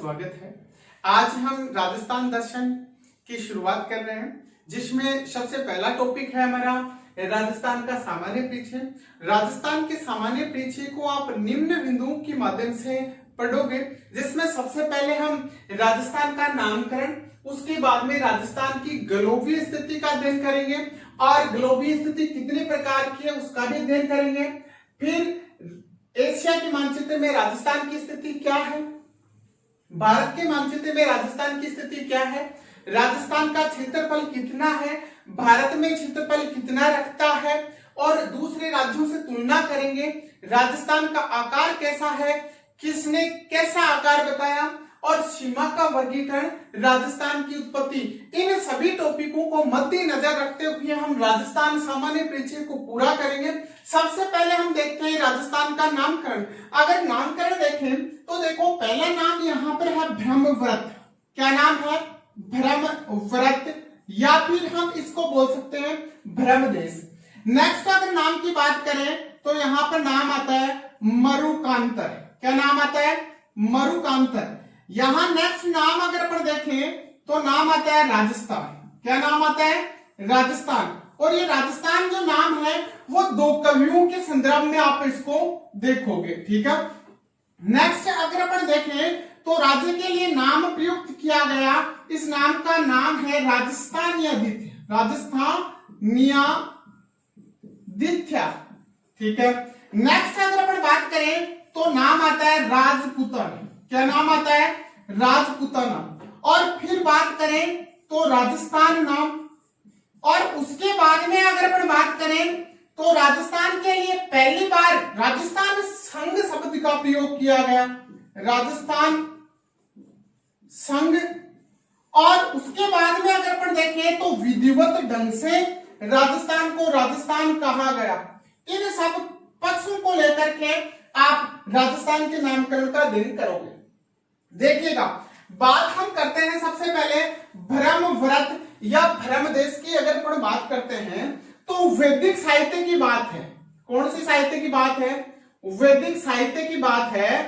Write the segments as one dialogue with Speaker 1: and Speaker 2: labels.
Speaker 1: स्वागत है। आज हम राजस्थान दर्शन की शुरुआत कर रहे हैं, जिसमें सबसे पहला टॉपिक है हमारा राजस्थान का सामान्य परिचय। राजस्थान के सामान्य परिचय को आप निम्न बिंदुओं के माध्यम से पढ़ोगे, जिसमें सबसे पहले हम राजस्थान का नामकरण, उसके बाद में राजस्थान की ग्लोबीय स्थिति का अध्ययन करेंगे और ग्लोबीय स्थिति कितने प्रकार की है उसका भी अध्ययन करेंगे। फिर एशिया के मानचित्र में राजस्थान की स्थिति क्या है, भारत के मानचित्र में राजस्थान की स्थिति क्या है, राजस्थान का क्षेत्रफल कितना है, भारत में क्षेत्रफल कितना रखता है और दूसरे राज्यों से तुलना करेंगे। राजस्थान का आकार कैसा है, किसने कैसा आकार बताया और सीमा का वर्गीकरण, राजस्थान की उत्पत्ति, इन सभी टॉपिकों को मद्देनजर रखते हुए हम राजस्थान सामान्य परिचय को पूरा करेंगे। सबसे पहले हम देखते हैं राजस्थान का नामकरण। अगर नामकरण देखें तो देखो, पहला नाम यहाँ पर है ब्रह्मव्रत। क्या नाम है? ब्रह्मव्रत, या फिर हम इसको बोल सकते हैं ब्रह्मदेश। नेक्स्ट अगर नाम की बात करें तो यहाँ पर नाम आता है मरुकांतर। क्या नाम आता है? मरुकांतर। यहां नेक्स्ट नाम अगर अपन देखें तो नाम आता है राजस्थान। क्या नाम आता है? राजस्थान। और ये राजस्थान जो नाम है वो दो कवियों के संदर्भ में आप इसको देखोगे, ठीक है। नेक्स्ट अगर अपन देखें तो राज्य के लिए नाम प्रयुक्त किया गया, इस नाम का नाम है राजस्थानियादित्य। राजस्थानियादित्य, ठीक है। नेक्स्ट अगर अपन बात करें तो नाम आता है राजपूताना। क्या नाम आता है? राजपूताना। और फिर बात करें तो राजस्थान नाम, और उसके बाद में अगर अपन बात करें तो राजस्थान के लिए पहली बार राजस्थान संघ शब्द का प्रयोग किया गया, राजस्थान संघ। और उसके बाद में अगर अपन देखें तो विधिवत ढंग से राजस्थान को राजस्थान कहा गया। इन सब पक्षों को लेकर के आप राजस्थान के नामकरण का अध्ययन करोगे। देखिएगा, बात हम करते हैं सबसे पहले ब्रह्मव्रत या ब्रह्मदेश की। अगर अपन बात करते हैं तो वैदिक साहित्य की बात है। कौन सी साहित्य की बात है? वैदिक साहित्य की बात है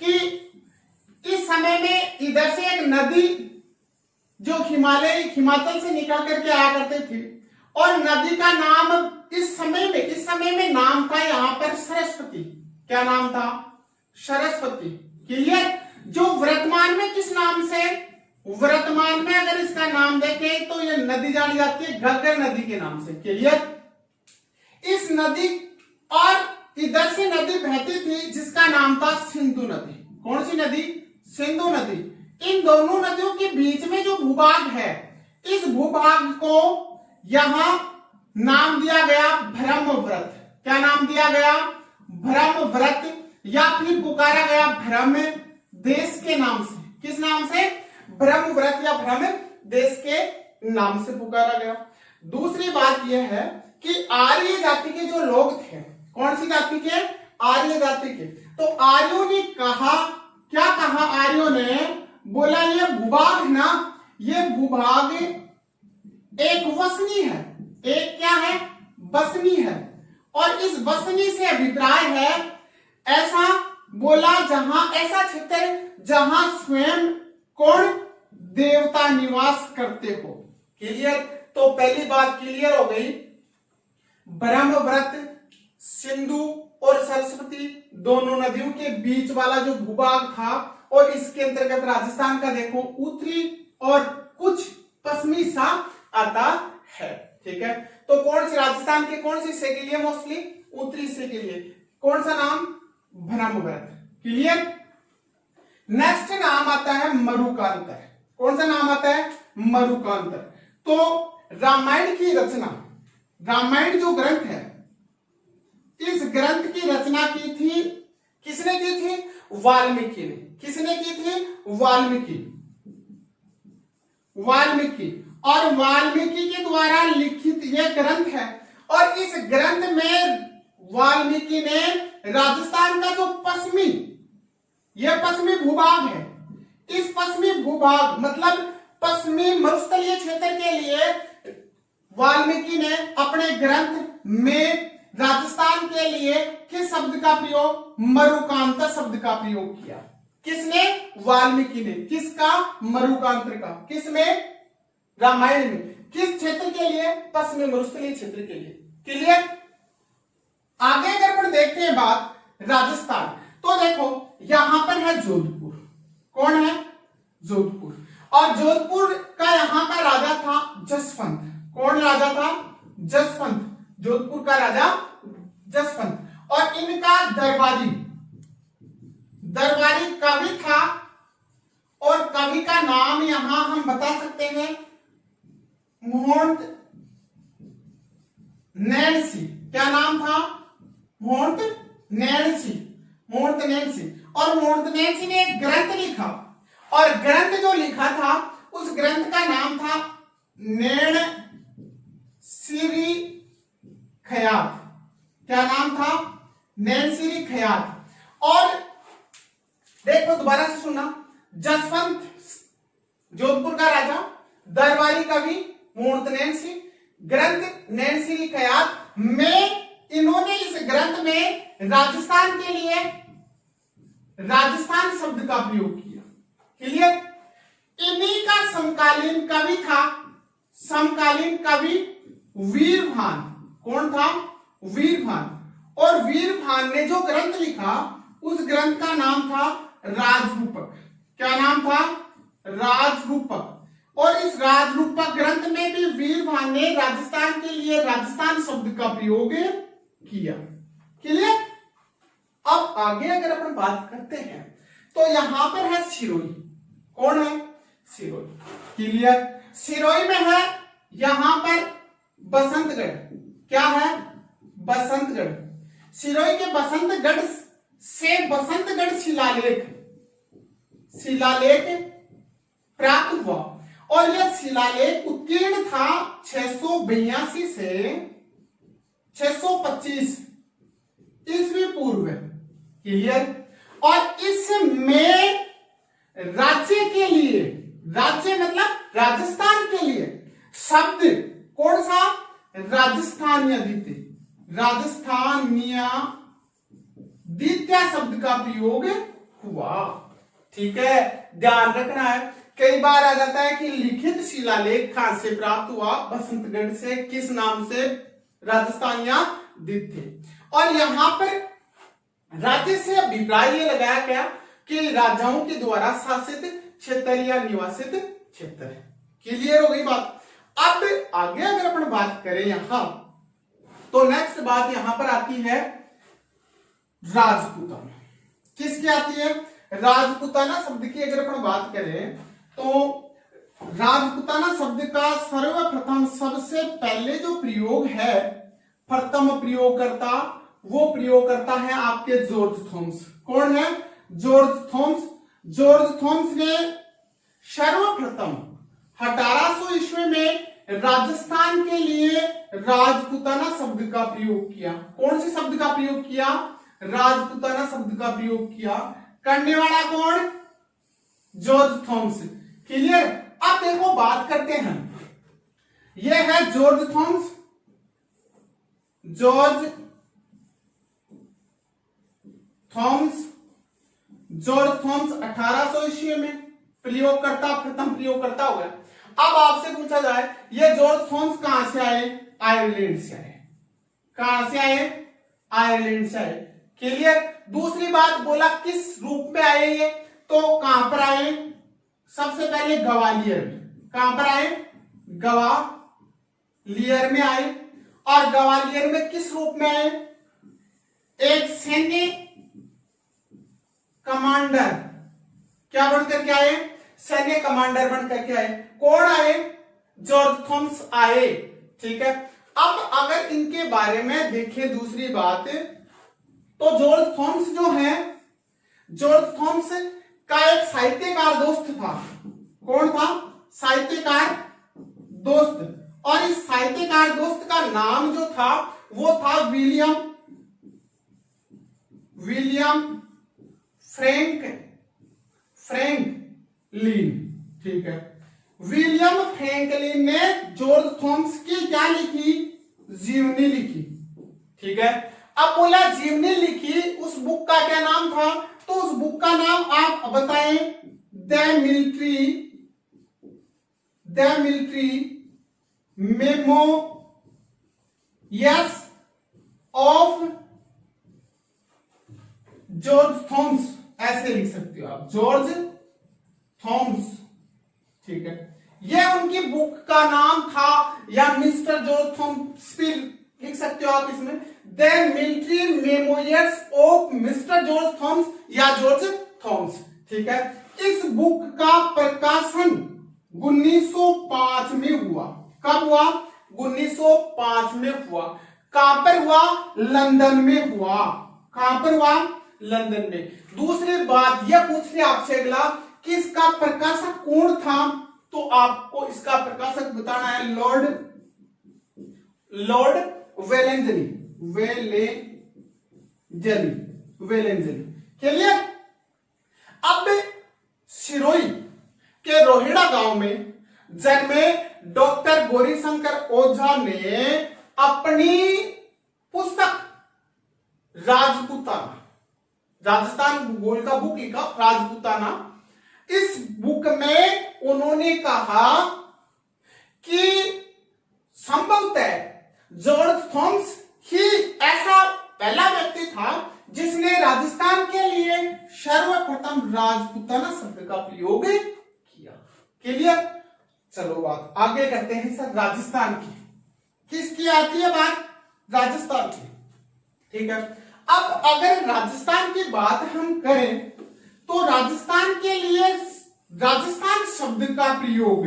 Speaker 1: कि इस समय में इधर से एक नदी जो हिमाचल से निकल करके आया करती थी, और नदी का नाम इस समय में नाम था यहाँ पर सरस्वती। क्या नाम था? सरस्वती। क्लियर? जो वर्तमान में किस नाम से, वर्तमान में अगर इसका नाम देखें तो ये नदी जानी जाती है घग्गर नदी के नाम से। क्लियर? इस नदी और इधर से नदी बहती थी जिसका नाम था सिंधु नदी। कौन सी नदी? सिंधु नदी। इन दोनों नदियों के बीच में जो भूभाग है, इस भूभाग को यहां नाम दिया गया ब्रह्मव्रत। क्या नाम दिया गया? ब्रह्मव्रत, या फिर पुकारा गया ब्रह्म देश के नाम से। किस नाम से? ब्रह्मव्रत या ब्रह्म देश के नाम से पुकारा गया। दूसरी बात यह है कि आर्य जाति के जो लोग थे, कौन सी जाति के? आर्य जाति के। तो आर्यों ने कहा, क्या कहा आर्यों ने? बोला ये भूभाग ना, ये भूभाग एक वसनी है। एक क्या है? बसनी है। और इस बसनी से अभिप्राय है ऐसा बोला जहां, ऐसा क्षेत्र जहां स्वयं कौन? देवता निवास करते हो। क्लियर? तो पहली बात क्लियर हो गई। ब्रह्मव्रत, सिंधु और सरस्वती दोनों नदियों के बीच वाला जो भूभाग था, और इसके अंतर्गत राजस्थान का देखो उत्तरी और कुछ पश्चिमी सा आता है। ठीक है, तो कौन सी राजस्थान के कौन सी हिस्से के लिए? मोस्टली उत्तरी हिस्से के लिए। कौन सा नाम? ब्रह्मव्रत। क्लियर? नेक्स्ट नाम आता है मरुकांतर। कौन सा नाम आता है? मरुकांतर। तो रामायण की रचना, रामायण जो ग्रंथ है, इस ग्रंथ की रचना की थी, किसने की थी? वाल्मीकि ने। किसने की थी? वाल्मीकि। वाल्मीकि। और वाल्मीकि के द्वारा लिखित यह ग्रंथ है, और इस ग्रंथ में वाल्मीकि ने राजस्थान का जो पश्चिमी, यह पश्चिमी भूभाग है, इस पश्चिमी भूभाग मतलब पश्चिमी मरुस्थलीय क्षेत्र के लिए वाल्मीकि ने अपने ग्रंथ में राजस्थान के लिए किस शब्द का प्रयोग? मरुकांतर शब्द का प्रयोग किया। किसने? वाल्मीकि ने। किसका? मरुकांत्र का। किसमें? रामायण में। किस क्षेत्र के लिए? पश्चिमी मरुस्थलीय क्षेत्र के लिए। क्लियर? आगे अगर अपन देखते हैं बात राजस्थान, तो देखो यहां पर है जोधपुर। कौन है? जोधपुर। और जोधपुर का यहां का राजा था जसवंत। कौन राजा था? जसवंत। जोधपुर का राजा जसवंत। और इनका दरबारी कवि था, और कवि का नाम यहां हम बता सकते हैं मोहंत नैनसी। क्या नाम था? मोहंत नैनसी। और मोहंत नैनसी ने एक ग्रंथ लिखा, और ग्रंथ जो लिखा था उस ग्रंथ का नाम था नैन सिरी खयात। क्या नाम था? नैन सिरी खयात। और देखो दोबारा से सुनना, जसवंत जोधपुर का राजा, दरबारी कवि मोहंत नैनसी, ग्रंथ नैनसिरी खयात में इन्होंने इस ग्रंथ में राजस्थान के लिए राजस्थान शब्द का प्रयोग किया। क्लियर? इन्हीं का समकालीन कवि था, समकालीन कवि वीरभान। कौन था? वीरभान। और वीरभान ने जो ग्रंथ लिखा उस ग्रंथ का नाम था राजरूपक। क्या नाम था? राजरूपक। और इस राजरूपक ग्रंथ में भी वीरभान ने राजस्थान के लिए राजस्थान शब्द का प्रयोग किया। क्लियर? अब आगे अगर अपन बात करते हैं तो यहां पर है सिरोही। कौन है? सिरोही। क्लियर? सिरोही में है यहां पर बसंतगढ़। क्या है? बसंतगढ़। सिरोही के बसंतगढ़ से बसंतगढ़ शिलालेख प्राप्त हुआ, और यह शिलालेख उत्कीर्ण था 682 से 625 ईस्वी पूर्व। क्लियर? और इसमें राज्य के लिए, राज्य मतलब राजस्थान के लिए शब्द कौन सा? राजस्थानीय द्वितीय शब्द का प्रयोग हुआ। ठीक है, ध्यान रखना है। कई बार आ जाता है कि लिखित शिलालेख कहां से प्राप्त हुआ? बसंतगढ़ से। किस नाम से? राजस्थानीय द्वितीय। और यहां पर राज्य से अभिप्राय ये लगाया गया कि राजाओं के द्वारा शासित क्षेत्र या निवासित क्षेत्र है। क्लियर हो गई बात? अब आगे अगर अपन बात करें यहां, तो नेक्स्ट बात यहां पर आती है राजपूताना। किसकी आती है? राजपूताना शब्द की अगर अपन बात करें तो राजपूताना शब्द का सर्वप्रथम सबसे पहले जो प्रयोग है, प्रथम प्रयोगकर्ता, वो प्रयोगकर्ता है आपके जॉर्ज थॉमस। कौन है? George Thomas. जॉर्ज थॉमस ने सर्वप्रथम 1800 ईस्वी में राजस्थान के लिए राजपूताना शब्द का प्रयोग किया। कौन से शब्द का प्रयोग किया? राजपूताना शब्द का प्रयोग किया। करने वाला कौन? George Thomas. क्लियर? अब देखो बात करते हैं, यह है जॉर्ज थॉमस। जॉर्ज थॉमस 1800 ईस्वी में प्रयोगकर्ता, प्रथम प्रयोगकर्ता हो गया। अब आपसे पूछा जाए ये जॉर्ज थॉमस कहां से आए? आयरलैंड से आए। कहां से आए? आयरलैंड से आए। क्लियर? दूसरी बात बोला किस रूप में आए ये, तो कहां पर आए? सबसे पहले ग्वालियर में। कहां पर आए? ग्वालियर में आए। और ग्वालियर में किस रूप में आए? एक सैन्य कमांडर। क्या बनकर के आए? सैन्य कमांडर बनकर के आए। कौन आए? जॉर्ज थॉमस आए। ठीक है, अब अगर इनके बारे में देखें दूसरी बात, तो जॉर्ज थॉमस जो है, जॉर्ज थॉमस का एक साहित्यकार दोस्त था। कौन था? साहित्यकार दोस्त। और इस साहित्यकार दोस्त का नाम जो था वो था विलियम फ्रैंकलिन। ठीक है, विलियम फ्रैंकलिन ने जॉर्ज थॉमस की क्या लिखी? जीवनी लिखी। ठीक है, अब बोला जीवनी लिखी, उस बुक का क्या नाम था? तो उस बुक का नाम आप बताएं। The military memo yes of George Thoms, ऐसे लिख सकते हो आप, जॉर्ज थॉम्स। ठीक है, यह उनकी बुक का नाम था, या मिस्टर जॉर्ज थॉम्स भी लिख सकते हो आप इसमें, the military memoirs of mister George Thoms या जॉर्ज थॉम्स। ठीक है, इस बुक का प्रकाशन 1905 में हुआ। कब हुआ? 1905 में हुआ। कहां पर हुआ? लंदन में हुआ। कहां पर हुआ? लंदन में। दूसरी बात यह पूछ लिया आपसे अगला कि इसका प्रकाशक कौन था, तो आपको इसका प्रकाशक बताना है लॉर्ड वेलेंजली। क्लियर? अब सिरोही के रोहिड़ा गांव में जन्मे डॉक्टर गौरीशंकर ओझा ने अपनी पुस्तक राजपूताना, राजस्थान भूगोल का बुक लिखा राजपूताना। इस बुक में उन्होंने कहा कि संभवतः जॉर्ज थॉम्स ही ऐसा पहला व्यक्ति था जिसने राजस्थान के लिए सर्वप्रथम राजपूताना शब्द का प्रयोग किया। क्लियर? चलो बात आगे करते हैं सर राजस्थान की। किसकी आती है बात? राजस्थान की। ठीक है, अब अगर राजस्थान की बात हम करें तो राजस्थान के लिए राजस्थान शब्द का प्रयोग,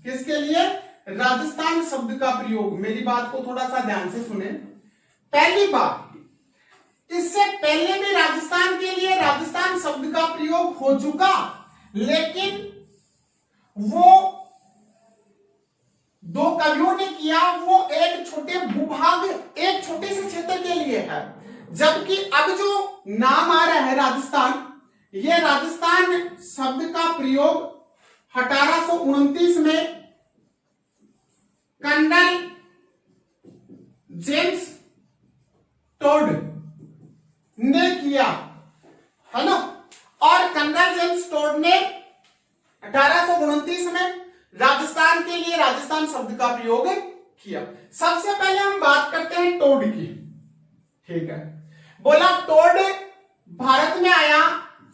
Speaker 1: किसके लिए? राजस्थान शब्द का प्रयोग। मेरी बात को थोड़ा सा ध्यान से सुने। पहली बात, इससे पहले भी राजस्थान के लिए राजस्थान शब्द का प्रयोग हो चुका, लेकिन वो दो कवियों ने किया, वो एक छोटे भूभाग, एक छोटे से क्षेत्र के लिए है। जबकि अब जो नाम आ रहा है राजस्थान, ये राजस्थान शब्द का प्रयोग 1829 में कर्नल जेम्स टोड ने किया, है ना। और कर्नल जेम्स टोड ने 1829 में राजस्थान के लिए राजस्थान शब्द का प्रयोग किया। सबसे पहले हम बात करते हैं टोड की। ठीक है, बोला टोड भारत में आया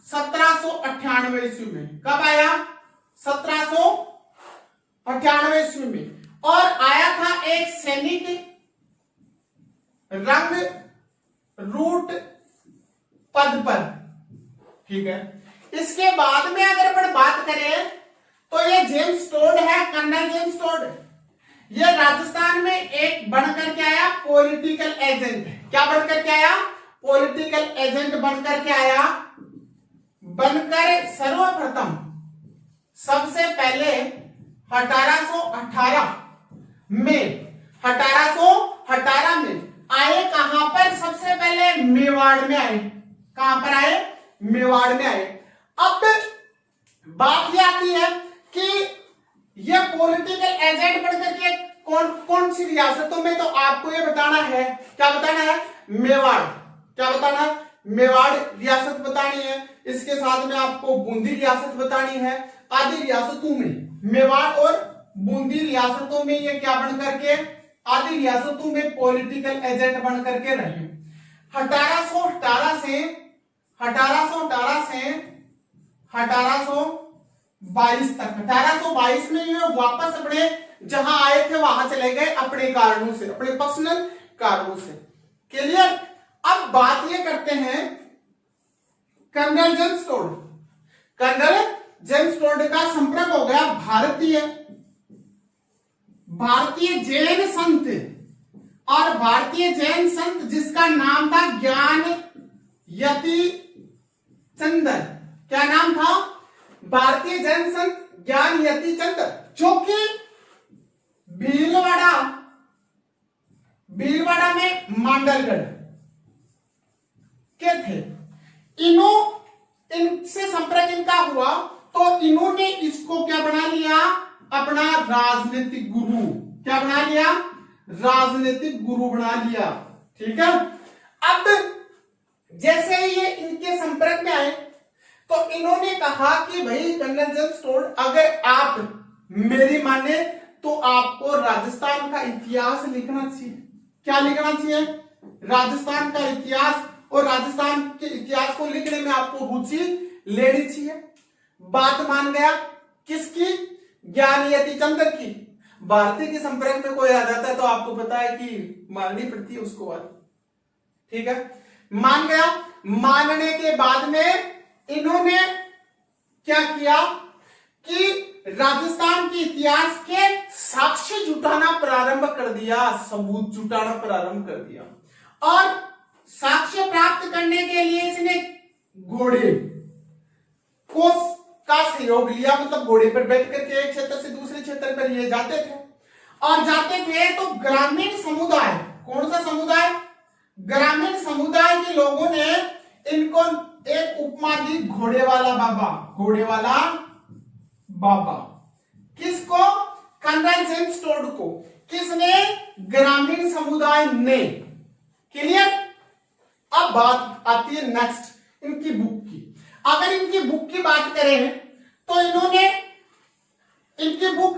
Speaker 1: 1798 ईस्वी में। कब आया? 1798 ईस्वी में। और आया था एक सैनिक रंग रूट पद पर। ठीक है, इसके बाद में अगर अपन बात करें तो ये जेम्स टोड है, कर्नल जेम्स टोड। ये राजस्थान में एक बनकर के आया पॉलिटिकल एजेंट। क्या बनकर के आया? पॉलिटिकल एजेंट बनकर के आया। बनकर सर्वप्रथम सबसे पहले 1818 में आए। कहां पर? सबसे पहले मेवाड़ में आए। कहां पर आए? मेवाड़ में आए। अब बात यह आती है कि ये पॉलिटिकल एजेंट बनकर के कौन कौन सी रियासतों में, तो आपको ये बताना है। क्या बताना है? मेवाड़। क्या बताना है? मेवाड़ रियासत बतानी है। इसके साथ में आपको बूंदी रियासत बतानी है। आदि रियासतों में, मेवाड़ और बूंदी रियासतों में ये क्या बन करके, आदि रियासतों में पॉलिटिकल एजेंट बन करके रहे। 1818 से 1822 तक, 1822 में ये वापस अपने जहां आए थे वहां चले गए, अपने कारणों से, अपने पर्सनल कारणों से। क्लियर? अब बात ये करते हैं colonel James Tod. Colonel James Tod का संपर्क हो गया भारतीय जैन संत, और भारतीय जैन संत जिसका नाम था ज्ञान यति चंदर। क्या नाम था? भारतीय जैन संत ज्ञान यति चंदर, जो कि भीलवाड़ा में मांडलगढ़ के थे। इनसे संपर्क इनका हुआ तो इन्होंने इसको क्या बना लिया? अपना राजनीतिक गुरु। क्या बना लिया? राजनीतिक गुरु बना लिया। ठीक है, अब जैसे ही ये इनके संपर्क में आए, तो इन्होंने कहा कि भाई कर्नल जेम्स टोड, अगर आप मेरी माने तो आपको राजस्थान का इतिहास लिखना चाहिए। क्या लिखना चाहिए? राजस्थान का इतिहास, और राजस्थान के इतिहास को लिखने में आपको रुचि लेनी चाहिए। बात मान गया। किसकी? ज्ञान यति चंद्र की। भारतीय के संपर्क में कोई आ जाता है तो आपको पता है कि माननी पड़ती है उसको बात। ठीक है, मान गया। मानने के बाद में इन्होंने क्या किया कि राजस्थान के इतिहास के साक्ष्य जुटाना प्रारंभ कर दिया, सबूत जुटाना प्रारंभ कर दिया। और साक्ष्य प्राप्त करने के लिए इसने घोड़े को का सहयोग लिया, मतलब घोड़े पर बैठ करके एक क्षेत्र से दूसरे क्षेत्र पर ये जाते थे। और जाते थे तो ग्रामीण समुदाय, कौन सा समुदाय? ग्रामीण समुदाय के लोगों ने इनको एक उपमा दी, घोड़े वाला बाबा। घोड़े वाला बाबा किसको? कर्नल जेम्स टोड को। किसने? ग्रामीण समुदाय ने। क्लियर? अब बात आती है नेक्स्ट इनकी बुक की। अगर इनकी बुक की बात करें तो इन्होंने इनकी बुक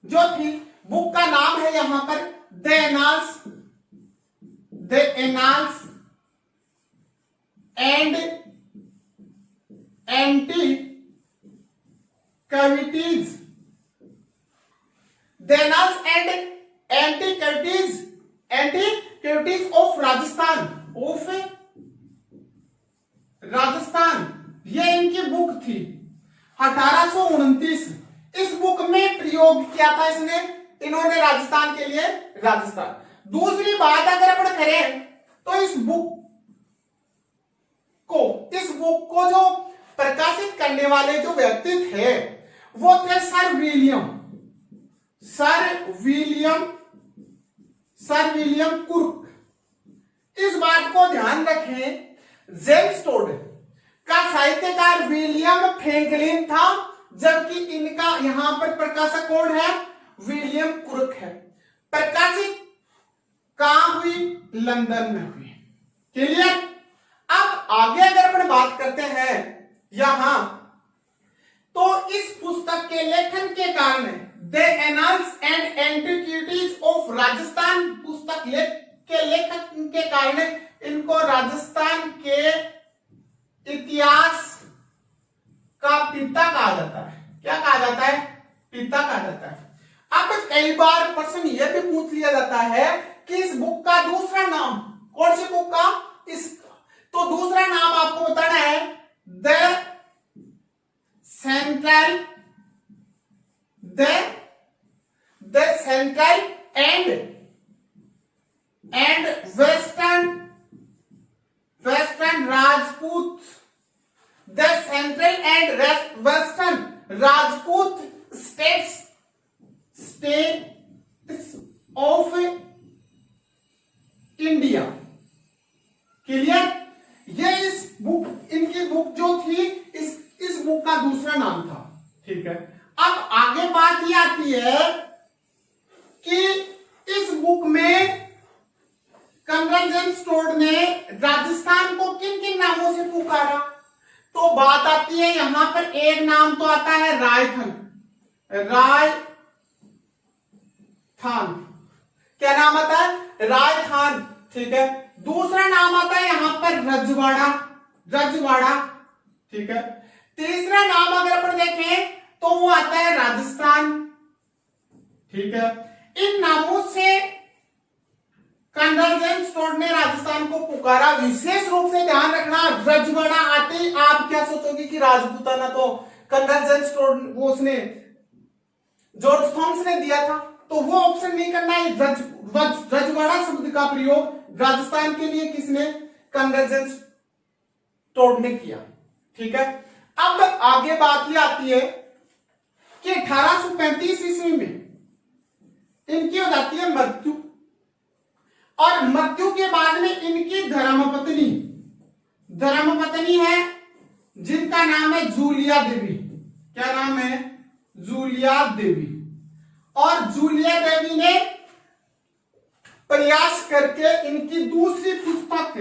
Speaker 1: जो थी, बुक का नाम है यहां पर the annals and anti cavities, the annals and anti cavities of Rajasthan, ये इनकी बुक थी 1829। इस बुक में प्रयोग किया था इसने, इन्होंने राजस्थान के लिए। राजस्थान। दूसरी बात अगर अपन करें तो इस बुक को जो प्रकाशित करने वाले जो व्यक्ति थे वो थे सर विलियम कुर्क। इस बात को ध्यान रखें, जेम्स टोड का साहित्यकार विलियम फ्रैंकलिन था, जबकि इनका यहां पर प्रकाशक कौन है? विलियम कुर्क है। प्रकाशित कहां हुई? लंदन में हुई। क्लियर? अब आगे अगर अपन बात करते हैं यहां, तो इस पुस्तक के लेखन के कारण, the annals and antiquities of Rajasthan पुस्तक के लेखन के कारण इनको राजस्थान के इतिहास का पिता कहा जाता है। क्या कहा जाता है? पिता कहा जाता है। अब कई बार प्रश्न यह भी पूछ लिया जाता है कि इस बुक का दूसरा नाम, कौन सी बुक का? इसका। तो दूसरा नाम आपको बताना है the central and western Rajput, the central and western Rajput states of India. Clear? ये इस बुक, इनकी बुक जो थी, इस बुक का दूसरा नाम था। ठीक है, अब आगे बात ये आती है कि इस बुक में कर्नल जेम्स टोड ने राजस्थान को किन किन नामों से पुकारा? तो बात आती है यहां पर, एक नाम तो आता है रायथान। क्या नाम आता है? रायथान। ठीक है। दूसरा नाम आता है यहां पर रजवाड़ा। ठीक है। तीसरा नाम अगर अपन देखें तो वो आता है राजस्थान। ठीक है। इन नामों से कर्नल जेम्स टोड ने राजस्थान को पुकारा। विशेष रूप से ध्यान रखना, रजवाड़ा आते ही आप क्या सोचोगे कि राजपूताना तो कर्नल जेम्स टोड वो उसने जॉर्ज थॉम्स ने दिया था, तो वो ऑप्शन नहीं करना है। रजवाड़ा शब्द का प्रयोग राजस्थान के लिए किसने? कर्नल जेम्स टोड ने किया। ठीक है। अब आगे बात ये आती है कि 1835 ईस्वी में इनकी हो जाती है मृत्यु, और मृत्यु के बाद में इनकी धर्मपत्नी है जिनका नाम है जूलिया देवी। क्या नाम है? जूलिया देवी। और जूलिया देवी ने प्रयास करके इनकी दूसरी पुस्तक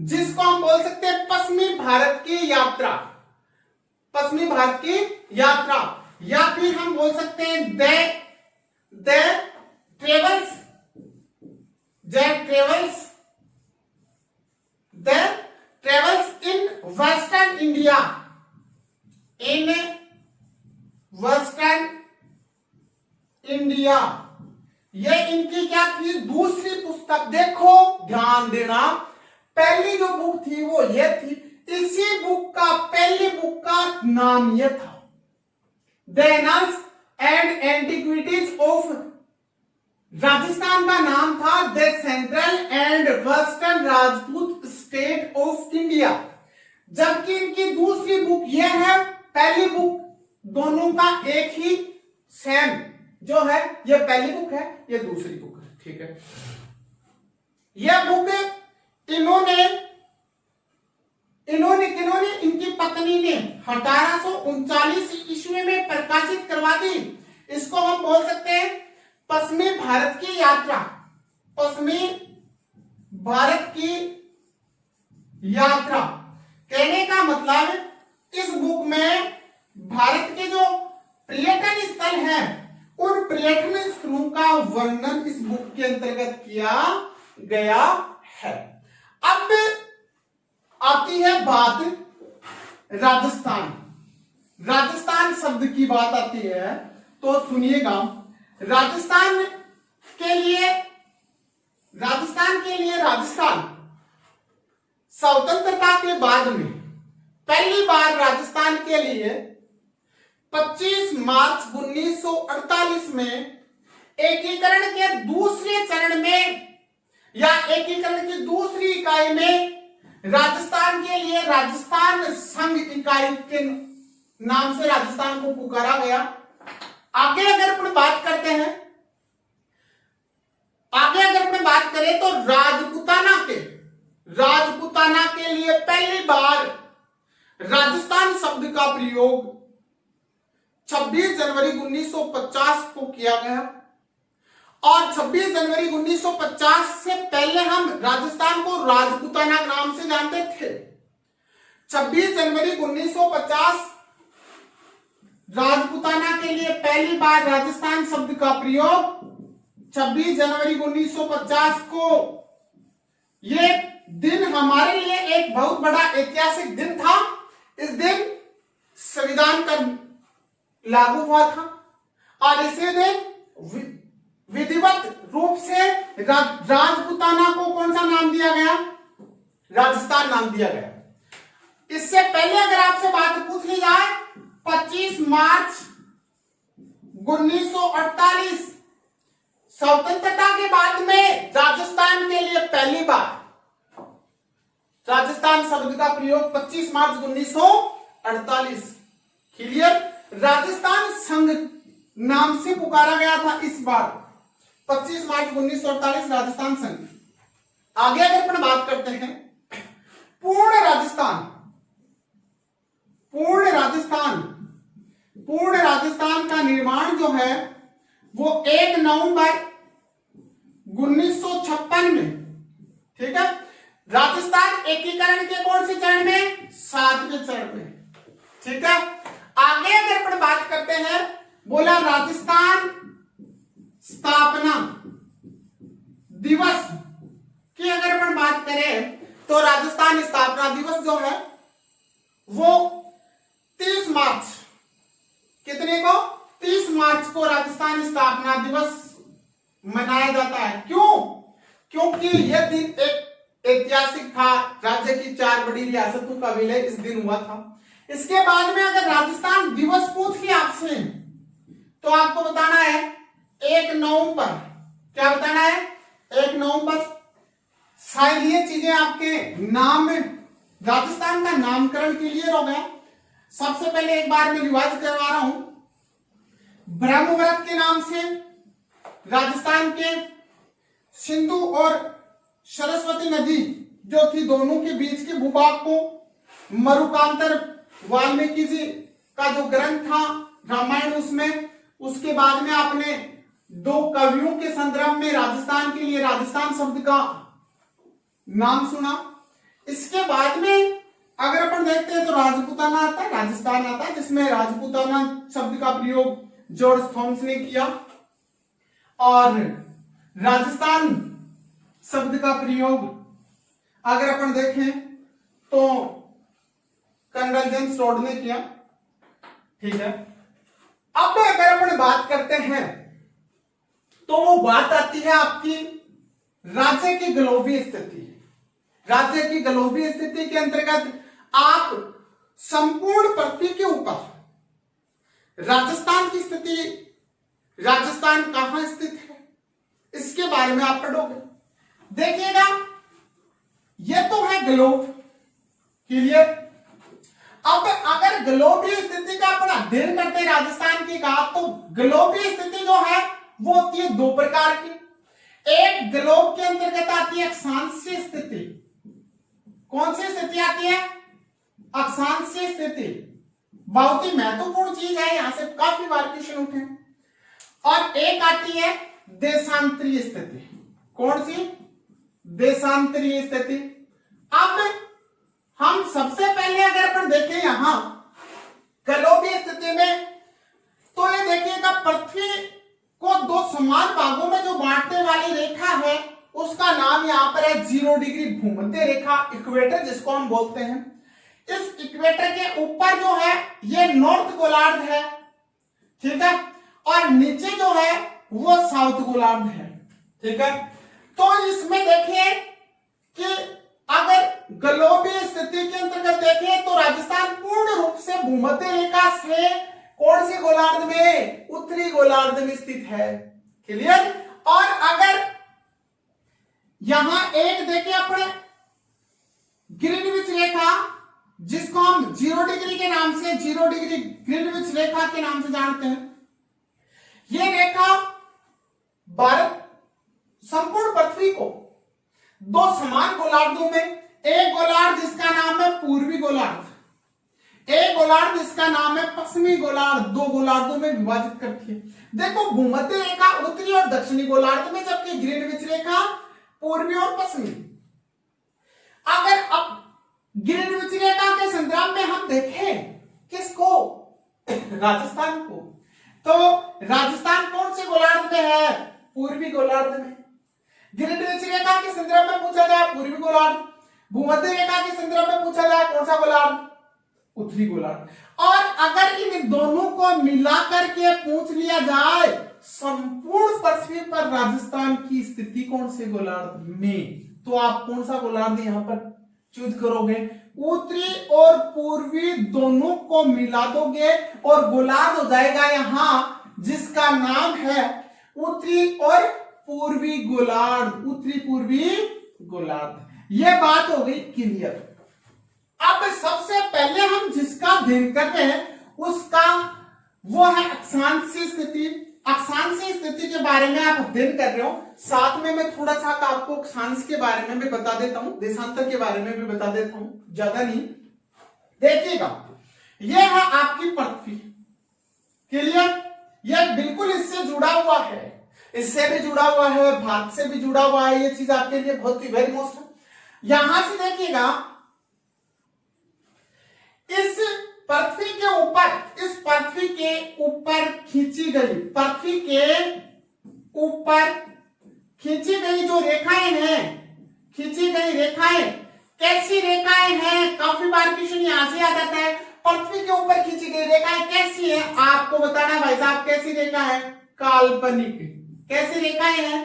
Speaker 1: जिसको हम बोल सकते हैं पश्चिमी भारत की यात्रा, पश्चिमी भारत की यात्रा, या फिर हम बोल सकते हैं the travels, the travels in western India, in western India. ये इनकी क्या थी, दूसरी पुस्तक। देखो ध्यान देना, पहली जो बुक थी वो ये थी, इसी बुक का, पहली बुक का नाम ये था, the annals and antiquities of Rajasthan का नाम था the central and western Rajput state of India. जबकि इनकी दूसरी बुक यह है, पहली बुक दोनों का एक ही सेम जो है, ये पहली बुक है, ये दूसरी बुक है, ठीक है। यह बुक इन्होंने इनकी पत्नी ने 1839 ईस्वी में प्रकाशित करवा दी। इसको हम बोल सकते हैं पश्चिमी भारत की यात्रा, पश्चिमी भारत की यात्रा। कहने का मतलब इस बुक में भारत के जो पर्यटन स्थल हैं, उन पर्यटन स्थलों का वर्णन इस बुक के अंतर्गत किया गया है। अब आती है बात राजस्थान, राजस्थान शब्द की बात आती है तो सुनिएगा। राजस्थान के लिए राजस्थान स्वतंत्रता के बाद में पहली बार राजस्थान के लिए 25 मार्च 1948 में एकीकरण के दूसरे चरण में या एकीकरण की दूसरी इकाई में राजस्थान के लिए राजस्थान संघ इकाई के नाम से राजस्थान को पुकारा गया। आगे अगर अपन बात करते हैं, आगे अगर अपन बात करें तो राजपुताना के लिए पहली बार राजस्थान शब्द का प्रयोग 26 जनवरी 1950 को किया गया। और 26 जनवरी 1950 से पहले हम राजस्थान को राजपुताना नाम से जानते थे। 26 जनवरी 1950 राजपुताना के लिए पहली बार राजस्थान शब्द का प्रयोग 26 जनवरी 1950 को। ये दिन हमारे लिए एक बहुत बड़ा ऐतिहासिक दिन था। इस दिन संविधान का लागू हुआ था और इसी दिन विधिवत रूप से राजपुताना को कौन सा नाम दिया गया, राजस्थान नाम दिया गया। इससे पहले अगर आपसे बात पूछ ली जाए, 25 मार्च 1948 स्वतंत्रता के बाद में राजस्थान के लिए पहली बार राजस्थान शब्द का प्रयोग 25 मार्च 1948। क्लियर? राजस्थान संघ नाम से पुकारा गया था इस बार 25 मार्च 1948 राजस्थान संघ। आगे अगर अपन बात करते हैं पूर्ण राजस्थान का निर्माण जो है वो 1 नवंबर 1956 में, ठीक है, राजस्थान एकीकरण के कौन से चरण में, 7वें चरण में, ठीक है। आगे अगर अपन बात करते हैं, बोला राजस्थान स्थापना दिवस की अगर अपन बात करें तो राजस्थान स्थापना दिवस जो है वो 30 मार्च, कितने को, 30 मार्च को राजस्थान स्थापना दिवस मनाया जाता है। क्यों? क्योंकि यह दिन एक ऐतिहासिक था। राज्य की 4 बड़ी रियासतों का विलय इस दिन हुआ था। इसके बाद में अगर राजस्थान दिवस पूछ लिया आपसे तो आपको बताना है 1 नवंबर, क्या बताना है, 1 नवंबर। शायद ये चीजें आपके नाम में राजस्थान का नामकरण क्लियर हो गया। सबसे पहले एक बार मैं रिवाइज करवा रहा हूं। ब्रह्मव्रत के नाम से राजस्थान के सिंधु और सरस्वती नदी जो थी, दोनों के बीच के भूभाग को मरुकांतर वाल्मीकि जी का जो ग्रंथ था रामायण, उसमें, उसके बाद में आपने 2 कवियों के संदर्भ में राजस्थान के लिए राजस्थान शब्द का नाम सुना। इसके बाद में अगर अपन देखते हैं तो राजपूताना आता है, राजस्थान आता है, जिसमें राजपूताना शब्द का प्रयोग जॉर्ज थॉमस ने किया, और राजस्थान शब्द का प्रयोग अगर अपन देखें तो कर्नल जेम्स टॉड ने किया। ठीक है, अब अगर अपन बात करते हैं तो वो बात आती है आपकी राज्य की ग्लोबीय स्थिति। राज्य की ग्लोबीय स्थिति के अंतर्गत आप संपूर्ण पृथ्वी के ऊपर राजस्थान की स्थिति, राजस्थान कहां स्थित है, इसके बारे में आप पढ़ोगे। देखिएगा, यह तो है ग्लोब, क्लियर। अब अगर ग्लोबीय स्थिति का अपन अध्ययन करते हैं राजस्थान की का, तो ग्लोबीय स्थिति जो है वो होती है दो प्रकार की। एक ग्लोब के अंतर्गत आती है अक्षांशीय स्थिति। कौन सी स्थिति आती है? अक्षांशीय स्थिति। बहुत ही महत्वपूर्ण चीज है, यहां से काफी बार क्वेश्चन उठे। और एक आती है देशांतरीय स्थिति। कौन सी? देशांतरीय स्थिति। अब हम सबसे पहले अगर अपन देखें यहां ग्लोबीय स्थिति में, तो ये देखिएगा पृथ्वी को दो समान भागों में जो बांटने वाली रेखा है उसका नाम यहां पर है 0 डिग्री भूमध्य रेखा, इक्वेटर जिसको हम बोलते हैं। इस इक्वेटर के ऊपर जो है ये नॉर्थ गोलार्ध है, ठीक है, और नीचे जो है वो साउथ गोलार्ध है, ठीक है। तो इसमें देखिए कि अगर ग्लोबीय स्थिति के अंतर्गत देखें तो राजस्थान पूर्ण रूप से भूमध्य रेखा से कौन से गोलार्ध में? उत्तरी गोलार्ध में स्थित है, क्लियर। और अगर यहां एक देखें अपने ग्रीनविच रेखा, जिसको हम 0 डिग्री के नाम से, 0 डिग्री ग्रीनविच रेखा के नाम से जानते हैं, यह रेखा भारत संपूर्ण पृथ्वी को दो समान गोलार्धों में, एक गोलार्ध जिसका नाम है पूर्वी गोलार्ध, एक गोलार्ध जिसका नाम है पश्चिमी गोलार्ध, दो गोलार्धों में विभाजित करती है। देखो, भूमध्य रेखा उत्तरी और दक्षिणी गोलार्ध में, जबकि ग्रीनविच रेखा पूर्वी और पश्चिमी। अगर अब ग्रीनविच रेखा के संदर्भ में हम देखें किसको? राजस्थान को, तो राजस्थान कौन से गोलार्ध में है? पूर्वी गोलार्ध में। ग्रीनविच रेखा के संदर्भ में पूछा जाए पूर्वी गोलार्ध, भूमध्य रेखा के संदर्भ में पूछा जाए कौन सा गोलार्ध? उत्तरी गोलार्ध। और अगर इन दोनों को मिलाकर के पूछ लिया जाए संपूर्ण पृथ्वी पर राजस्थान की स्थिति कौन से गोलार्ध में, तो आप कौन सा गोलार्ध यहां पर चूज करोगे? उत्तरी और पूर्वी दोनों को मिला दोगे और गोलार्ध हो जाएगा यहां जिसका नाम है उत्तरी और पूर्वी गोलार्ध, उत्तरी पूर्वी गोलार्ध। यह बात हो गई क्लियर। अब सबसे पहले हम जिसका अध्ययन कर रहे हैं उसका वो है अक्षांशीय स्थिति। अक्षांशीय स्थिति के बारे में आप अध्ययन कर रहे हो, साथ में मैं थोड़ा सा आपको अक्षांश के बारे में भी बता देता हूं, देशांतर के बारे में भी बता देता हूं, ज्यादा नहीं। देखिएगा, यह है आपकी पृथ्वी, क्लियर। यह बिल्कुल इससे जुड़ा हुआ है, इससे भी जुड़ा हुआ है, भारत से भी जुड़ा हुआ है। ये चीज आपके लिए बहुत ही वेरी मोस्ट है। यहां से देखिएगा, इस पृथ्वी के ऊपर, इस पृथ्वी के ऊपर खींची गई, पृथ्वी के ऊपर खींची गई जो रेखाएं हैं, खींची गई रेखाएं कैसी रेखाएं हैं? काफी बार क्वेश्चन यहां से आ जाता है, पृथ्वी के ऊपर खींची गई रेखाएं कैसी है? आपको बताना है भाई साहब कैसी रेखा है? काल्पनिक। कैसी रेखाएं हैं?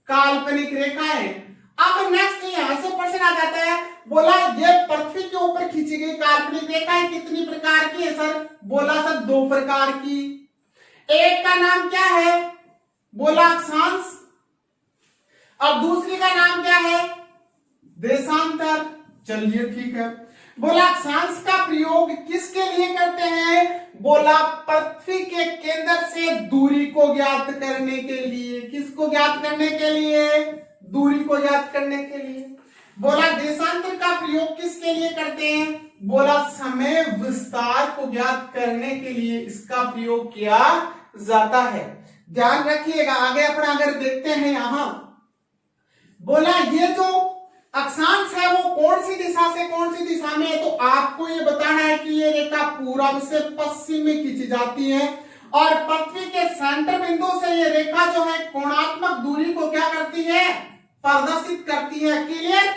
Speaker 1: काल्पनिक रेखाएं। अब नेक्स्ट यहां से प्रश्न आ जाता है, बोला ये पृथ्वी के ऊपर खींची गई काल्पनिक रेखाएं कितनी प्रकार की है सर? बोला सर 2 प्रकार की। एक का नाम क्या है? बोला अक्षांश, और दूसरी का नाम क्या है? देशांतर। चलिए ठीक है। बोला अक्षांश का प्रयोग किसके लिए करते हैं? बोला पृथ्वी के केंद्र से दूरी को ज्ञात करने के लिए। किसको ज्ञात करने के लिए? दूरी को ज्ञात करने के लिए। बोला देशांतर का प्रयोग किसके लिए करते हैं? बोला समय विस्तार को ज्ञात करने के लिए इसका प्रयोग किया जाता है। ध्यान रखिएगा। आगे अपना अगर देखते हैं यहां, बोला ये जो अक्षांश है वो कौन सी दिशा से कौन सी दिशा में है, तो आपको ये बताना है कि ये रेखा पूरब से पश्चिम में खींची जाती है और पृथ्वी के सेंटर बिंदु से ये रेखा जो है कोणात्मक दूरी को क्या करती है, प्रदर्शित करती है। क्लियर।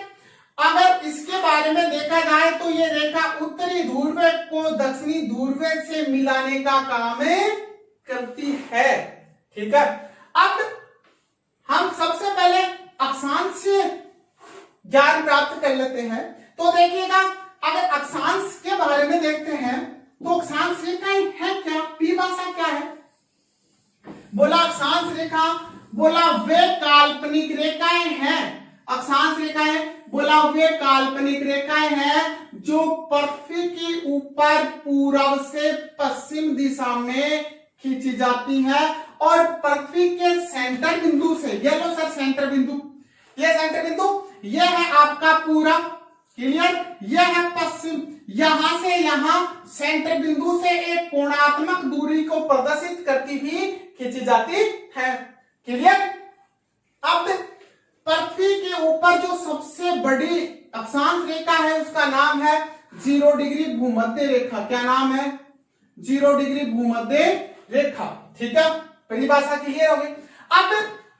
Speaker 1: अगर इसके बारे में देखा जाए तो ये रेखा उत्तरी ध्रुव को दक्षिणी ध्रुव से मिलाने का काम करती है। ठीक है। अब हम सबसे पहले अक्षांश से ज्ञान प्राप्त कर लेते हैं। तो देखिएगा, अगर अक्षांश के बारे में देखते हैं तो अक्षांश रेखाएं है क्या, परिभाषा क्या है? बोला अक्षांश रेखा, बोला वे काल्पनिक रेखाएं हैं। अक्षांश रेखाएं, बोला वे काल्पनिक रेखाएं हैं जो पृथ्वी के ऊपर पूर्व से पश्चिम दिशा में खींची जाती है और पृथ्वी के सेंटर बिंदु से, ये लो सर सेंटर बिंदु, ये सेंटर बिंदु, ये है आपका पूरब। क्लियर। ये है पश्चिम। यहां से यहां सेंटर बिंदु से एक कोणात्मक दूरी को प्रदर्शित करती हुई खींची जाती है। क्लियर। अब पृथ्वी के ऊपर जो सबसे बड़ी अक्षांश रेखा है उसका नाम है 0 डिग्री भूमध्य रेखा। क्या नाम है? 0 डिग्री भूमध्य रेखा। ठीक है। परिभाषा क्लियर हो गई। अब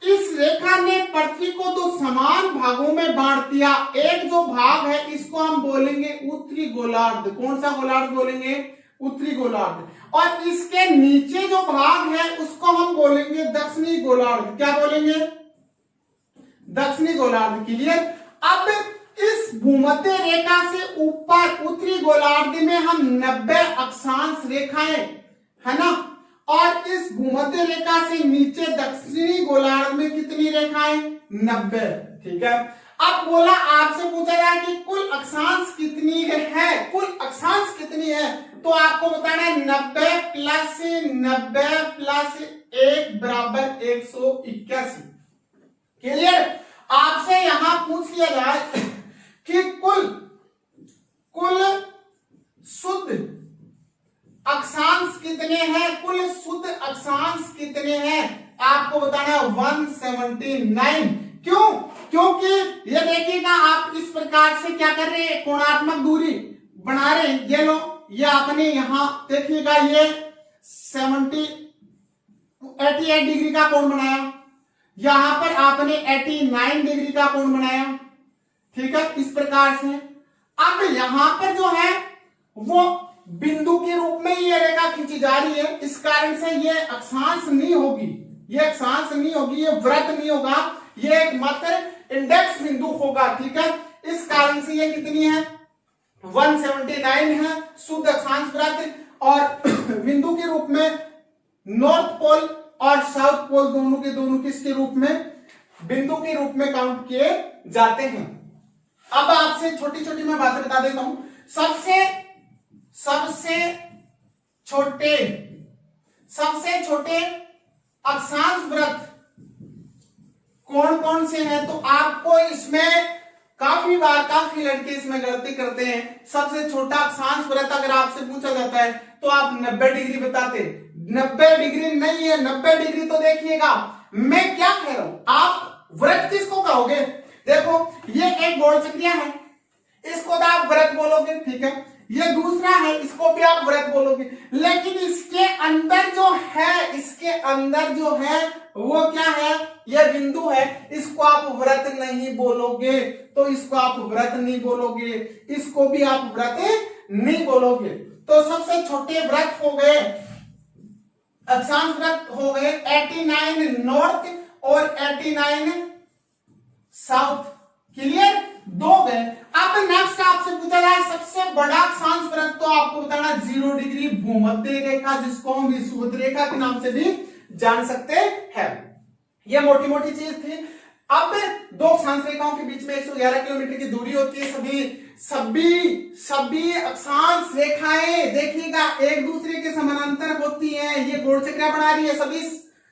Speaker 1: इस रेखा ने पृथ्वी को दो समान भागों में बांट दिया। एक जो भाग है इसको हम बोलेंगे उत्तरी गोलार्ध। कौन सा गोलार्ध बोलेंगे? उत्तरी गोलार्ध। और इसके नीचे जो भाग है उसको हम बोलेंगे दक्षिणी गोलार्ध। क्या बोलेंगे? दक्षिणी गोलार्ध। क्लियर। अब इस भूमध्य रेखा से ऊपर उत्तरी गोलार्ध में हम 90 अक्षांश रेखाएं, है ना, और इस भूमध्य रेखा से नीचे दक्षिणी गोलार्ध में कितनी रेखाएं? 90। ठीक है। अब बोला, आपसे पूछा जाए कि कुल अक्षांश कितनी है, कुल अक्षांश कितनी है, तो आपको बताना है 90 प्लस 90 प्लस 1 बराबर 181। क्लियर। आपसे यहां पूछ लिया जाए कि कुल शुद्ध अक्षांश कितने हैं, कुल शुद्ध अक्षांश कितने हैं, आपको बताना है 179। क्यों? क्योंकि ये देखिएगा, आप इस प्रकार से क्या कर रहे हैं, कोणात्मक दूरी बना रहे हैं। ये लो, ये आपने यहां देखिएगा, ये 88 डिग्री का कोण बनाया, यहां पर आपने 89 डिग्री का कोण बनाया। ठीक है। इस प्रकार से अब यहां पर जो है वो बिंदु के रूप में ये रेखा खींची जा रही है। इस कारण से ये अक्षांश नहीं होगी, ये अक्षांश नहीं होगी, ये वृत्त नहीं होगा, ये एक मात्र इंडेक्स बिंदु होगा। ठीक है। इस कारण से ये कितनी है? 179 है शुद्ध अक्षांश वृत्त। और बिंदु के रूप में नॉर्थ पोल और साउथ पोल दोनों के दोनों किसके रूप में? बिंदु के रूप में काउंट किए जाते हैं। अब आपसे छोटी छोटी मैं बातें बता देता हूं। सबसे छोटे अक्षांश वृत्त कौन कौन से हैं, तो आपको इसमें काफी लड़के इसमें गलती करते हैं। सबसे छोटा अक्षांश वृत्त अगर आपसे पूछा जाता है तो आप 90 डिग्री बताते। 90 डिग्री नहीं है, 90 डिग्री तो देखिएगा मैं क्या कह रहा हूं, आप वृत्त किसको कहोगे? देखो, ये एक गोल चक्रिया है, इसको तो आप वृत्त बोलोगे। ठीक है। ये दूसरा है, इसको भी आप वृत्त बोलोगे। लेकिन इसके अंदर जो है वो क्या है? ये बिंदु है, इसको आप वृत्त नहीं बोलोगे। तो इसको आप वृत्त नहीं बोलोगे, इसको भी आप वृत्त नहीं बोलोगे। तो सबसे छोटे वृत्त हो गए, अक्षांश वृत्त हो गए 89 नॉर्थ और 89 साउथ। क्लियर। 2 गए। अब नेक्स्ट आपसे पूछा जाए सबसे बड़ा अक्षांश वृत्त, तो आपको बताना 0 डिग्री भूमध्य रेखा, जिसको हम विषुवत रेखा के नाम से भी जान सकते हैं। यह मोटी मोटी चीज थी। अब 2 अक्षांश रेखाओं के बीच में 111 किलोमीटर की दूरी होती है। सभी अक्षांश रेखाएं देखिएगा एक दूसरे के समानांतर होती हैं। ये गोल चक्र बना रही है।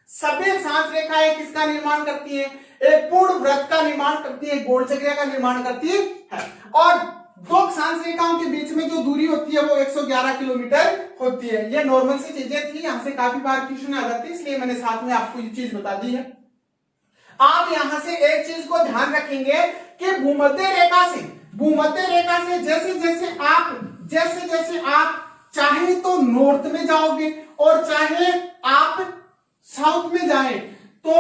Speaker 1: सभी अक्षांश रेखाएं किसका निर्माण करती हैं? एक पूर्ण वृत्त का निर्माण करती है, गोल चक्र का निर्माण करती है। और 2 अक्षांश रेखाओं के बीच में जो दूरी होती है वो 111 किलोमीटर होती है। ये नॉर्मल सी चीजें थी, यहां से काफी बार क्वेश्चन आ जाती है, इसलिए मैंने साथ में आपको ये चीज बता दी है। आप यहां से एक चीज को ध्यान रखेंगे कि भूमध्य रेखा से जैसे जैसे आप चाहे तो नॉर्थ में जाओगे और चाहे आप साउथ में जाए, तो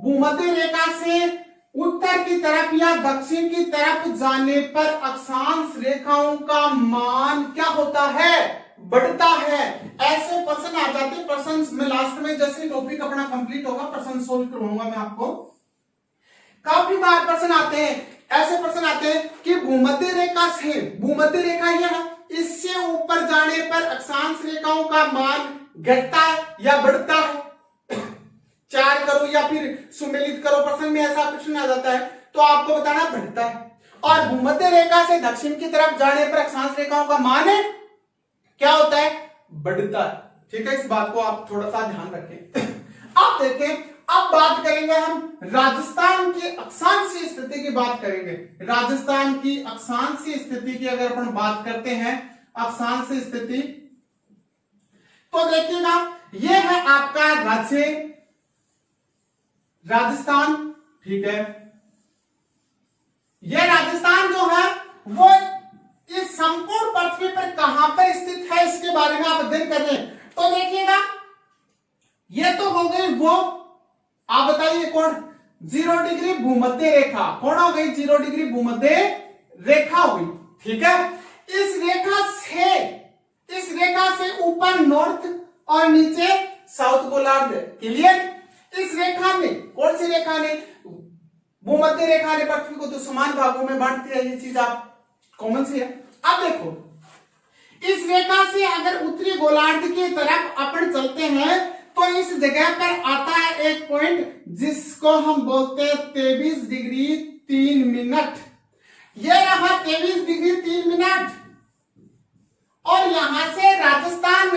Speaker 1: भूमध्य रेखा से उत्तर की तरफ या दक्षिण की तरफ जाने पर अक्षांश रेखाओं का मान क्या होता है, बढ़ता है। ऐसे प्रश्न आ जाते हैं। प्रश्न में लास्ट में जैसे टॉपिक अपना कंप्लीट होगा प्रश्न सोल्व करूंगा मैं आपको। काफी बार प्रश्न आते हैं, ऐसे प्रश्न आते हैं कि भूमध्य रेखा यह है, इससे ऊपर जाने पर अक्षांश रेखाओं का मान घटता है या बढ़ता है। 4 करो या फिर सुमेलित करो, प्रश्न में ऐसा प्रश्न आ जाता है तो आपको बताना बढ़ता है। और भूमध्य रेखा से दक्षिण की तरफ जाने पर अक्षांश रेखाओं का मान है क्या होता है, बढ़ता है। ठीक है, इस बात को आप थोड़ा सा ध्यान रखें। अब देखें, अब बात करेंगे हम राजस्थान की अक्षांशीय स्थिति की बात करेंगे। राजस्थान की अक्षांशीय स्थिति की अगर अपन बात करते हैं, अक्षांशीय स्थिति, तो देखिएगा ये है आपका राज्य राजस्थान। ठीक है, यह राजस्थान जो है वो इस संपूर्ण पृथ्वी पर कहां पर स्थित है इसके बारे में आप अध्ययन कर रहे हैं। तो देखिएगा ये तो हो गई वो, आप बताइए कौन, 0 डिग्री भूमध्य रेखा। कौन हो गई, 0 डिग्री भूमध्य रेखा हो गई। ठीक है, इस रेखा से ऊपर नॉर्थ और नीचे साउथ गोलार्ध। क्लियर। इस रेखा ने, कौन सी रेखा ने, भूमध्य रेखा ने पृथ्वी को तो समान भागों में बांटती है, ये चीज आप कॉमन सी है। अब देखो, इस रेखा से अगर उत्तरी गोलार्ध की तरफ अपन चलते हैं तो इस जगह पर आता है एक पॉइंट जिसको हम बोलते हैं 23 डिग्री 3 मिनट। यह रहा 23 डिग्री 3 मिनट। और यहां से राजस्थान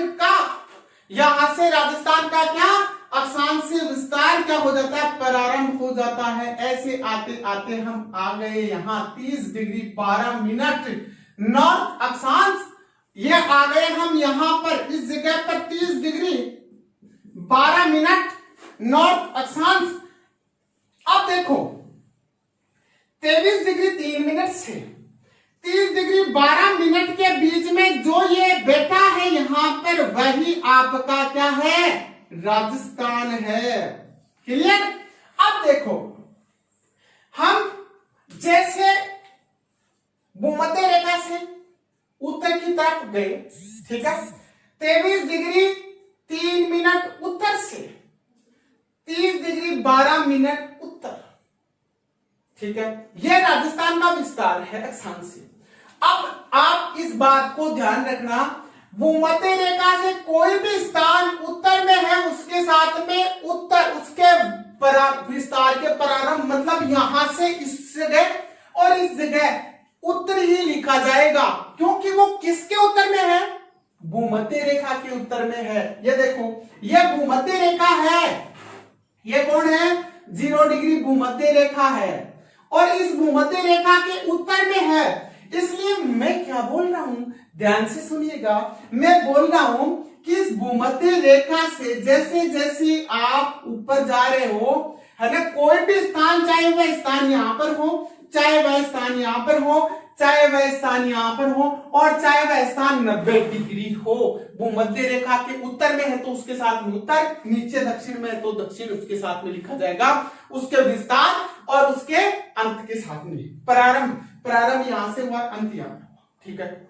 Speaker 1: का क्या अक्षांशीय विस्तार क्या हो जाता है, प्रारंभ हो जाता है। ऐसे आते आते हम आ गए यहां 30 डिग्री 12 मिनट नॉर्थ अक्षांश। ये आ गए हम यहां पर इस जगह पर 30 डिग्री 12 मिनट नॉर्थ अक्षांश। अब देखो 23 डिग्री 3 मिनट से 30 डिग्री 12 मिनट के बीच में जो ये बैठा है यहां पर, वही आपका क्या है, राजस्थान है। क्लियर। अब देखो, हम जैसे भूमध्य रेखा से उत्तर की तरफ गए, ठीक है, 23 डिग्री 3 मिनट उत्तर से 30 डिग्री 12 मिनट उत्तर। ठीक है, यह राजस्थान का विस्तार है अक्षांशीय। अब आप इस बात को ध्यान रखना, भूमध्य रेखा से कोई भी स्थान उत्तर में है उसके साथ में उत्तर, उसके विस्तार के प्रारंभ, मतलब यहां से इस जगह और इस जगह उत्तर ही लिखा जाएगा, क्योंकि वो किसके उत्तर में है, भूमध्य रेखा के उत्तर में है। ये देखो, ये भूमध्य रेखा है, ये कौन है, 0 डिग्री भूमध्य रेखा है और इस भूमध्य रेखा के उत्तर में है। इसलिए मैं क्या बोल रहा हूं, ध्यान से सुनिएगा, मैं बोल रहा हूं कि इस भूमध्य रेखा से जैसे जैसे आप ऊपर जा रहे हो, है ना, कोई भी स्थान, चाहे वह स्थान यहां पर हो, चाहे वह स्थान यहां पर हो, चाहे वह स्थान यहां पर हो, और चाहे वह स्थान 90 डिग्री हो, भूमध्य रेखा के उत्तर में है तो उसके साथ में उत्तर, नीचे दक्षिण में है तो दक्षिण उसके साथ में लिखा जाएगा, उसके विस्तार और उसके अंत के साथ में। प्रारंभ यहां से हुआ, अंत यहां पर। ठीक है,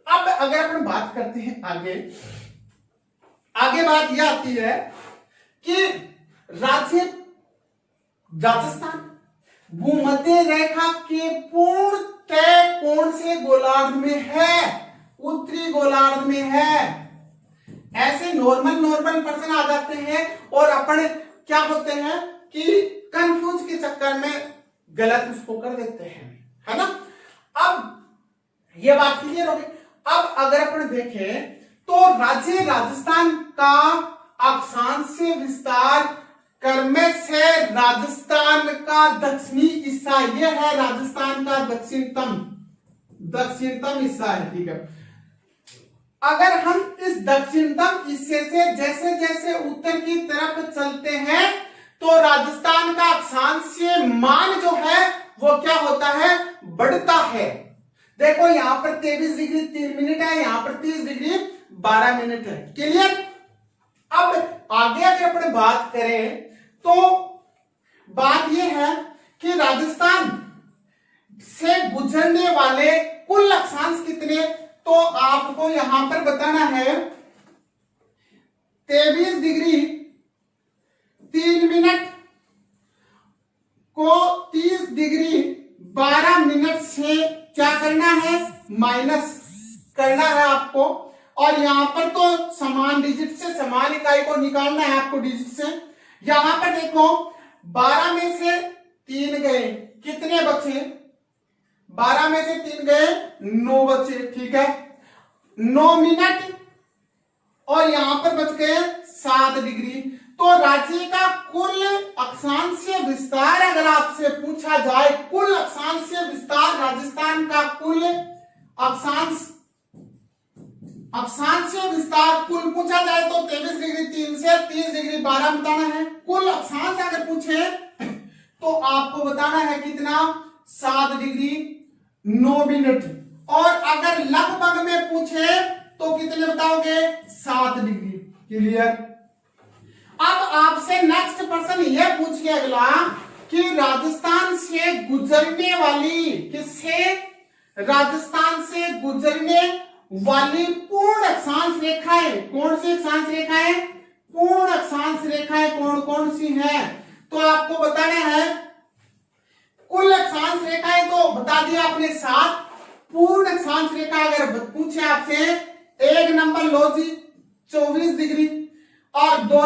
Speaker 1: अब अगर अपन बात करते हैं आगे बात यह आती है कि राजस्थान भूमध्य रेखा के पूर्ण तय कोण से गोलार्ध में है, उत्तरी गोलार्ध में है। ऐसे नॉर्मल प्रश्न आ जाते हैं और अपन क्या होते हैं कि कंफ्यूज के चक्कर में गलत उसको कर देते हैं, है ना। अब ये बात क्लियर हो गई। अब अगर अपन देखें तो राज्य राजस्थान का अक्षांशीय विस्तार क्रम से राजस्थान का दक्षिणी हिस्सा, यह है राजस्थान का दक्षिणतम हिस्सा है। ठीक है, अगर हम इस दक्षिणतम हिस्से से जैसे जैसे उत्तर की तरफ चलते हैं तो राजस्थान का अक्षांशीय मान जो है वो क्या होता है, बढ़ता है। देखो यहां पर 23 डिग्री 3 मिनट है, यहां पर 30 डिग्री 12 मिनट है। क्लियर। अब आगे अगर अपन बात करें तो बात यह है कि राजस्थान से गुजरने वाले कुल अक्षांश कितने, तो आपको यहां पर बताना है 23 डिग्री 3 मिनट को 30 डिग्री 12 मिनट से क्या करना है, माइनस करना है आपको। और यहां पर तो समान डिजिट से समान इकाई को निकालना है आपको डिजिट से। यहां पर देखो 12 में से 3 गए, कितने बचे, 12 में से 3 गए 9 बचे। ठीक है, 9 मिनट और यहां पर बच गए 7 डिग्री। तो राज्य का कुल अक्षांशीय विस्तार अगर आपसे पूछा जाए, कुल अक्षांशीय विस्तार राजस्थान का कुल अक्षांशीय विस्तार कुल पूछा जाए तो 23 डिग्री 3 से 30 डिग्री 12 बताना है। कुल अक्षांश अगर पूछे तो आपको बताना है कितना, 7 डिग्री 9 मिनट। और अगर लगभग में पूछे तो कितने बताओगे, 7 डिग्री। क्लियर। अब आपसे नेक्स्ट प्रश्न यह पूछिए अगला कि राजस्थान से गुजरने वाली, किससे, राजस्थान से गुजरने वाली पूर्ण अक्षांश रेखाएं, कौन सी अक्षांश रेखाएं, पूर्ण अक्षांश रेखाएं कौन कौन सी हैं, तो आपको बताना है कुल अक्षांश रेखाएं तो बता दिया आपने 7। पूर्ण अक्षांश रेखा अगर पूछे आपसे, 1 नंबर लो जी 24 डिग्री और 2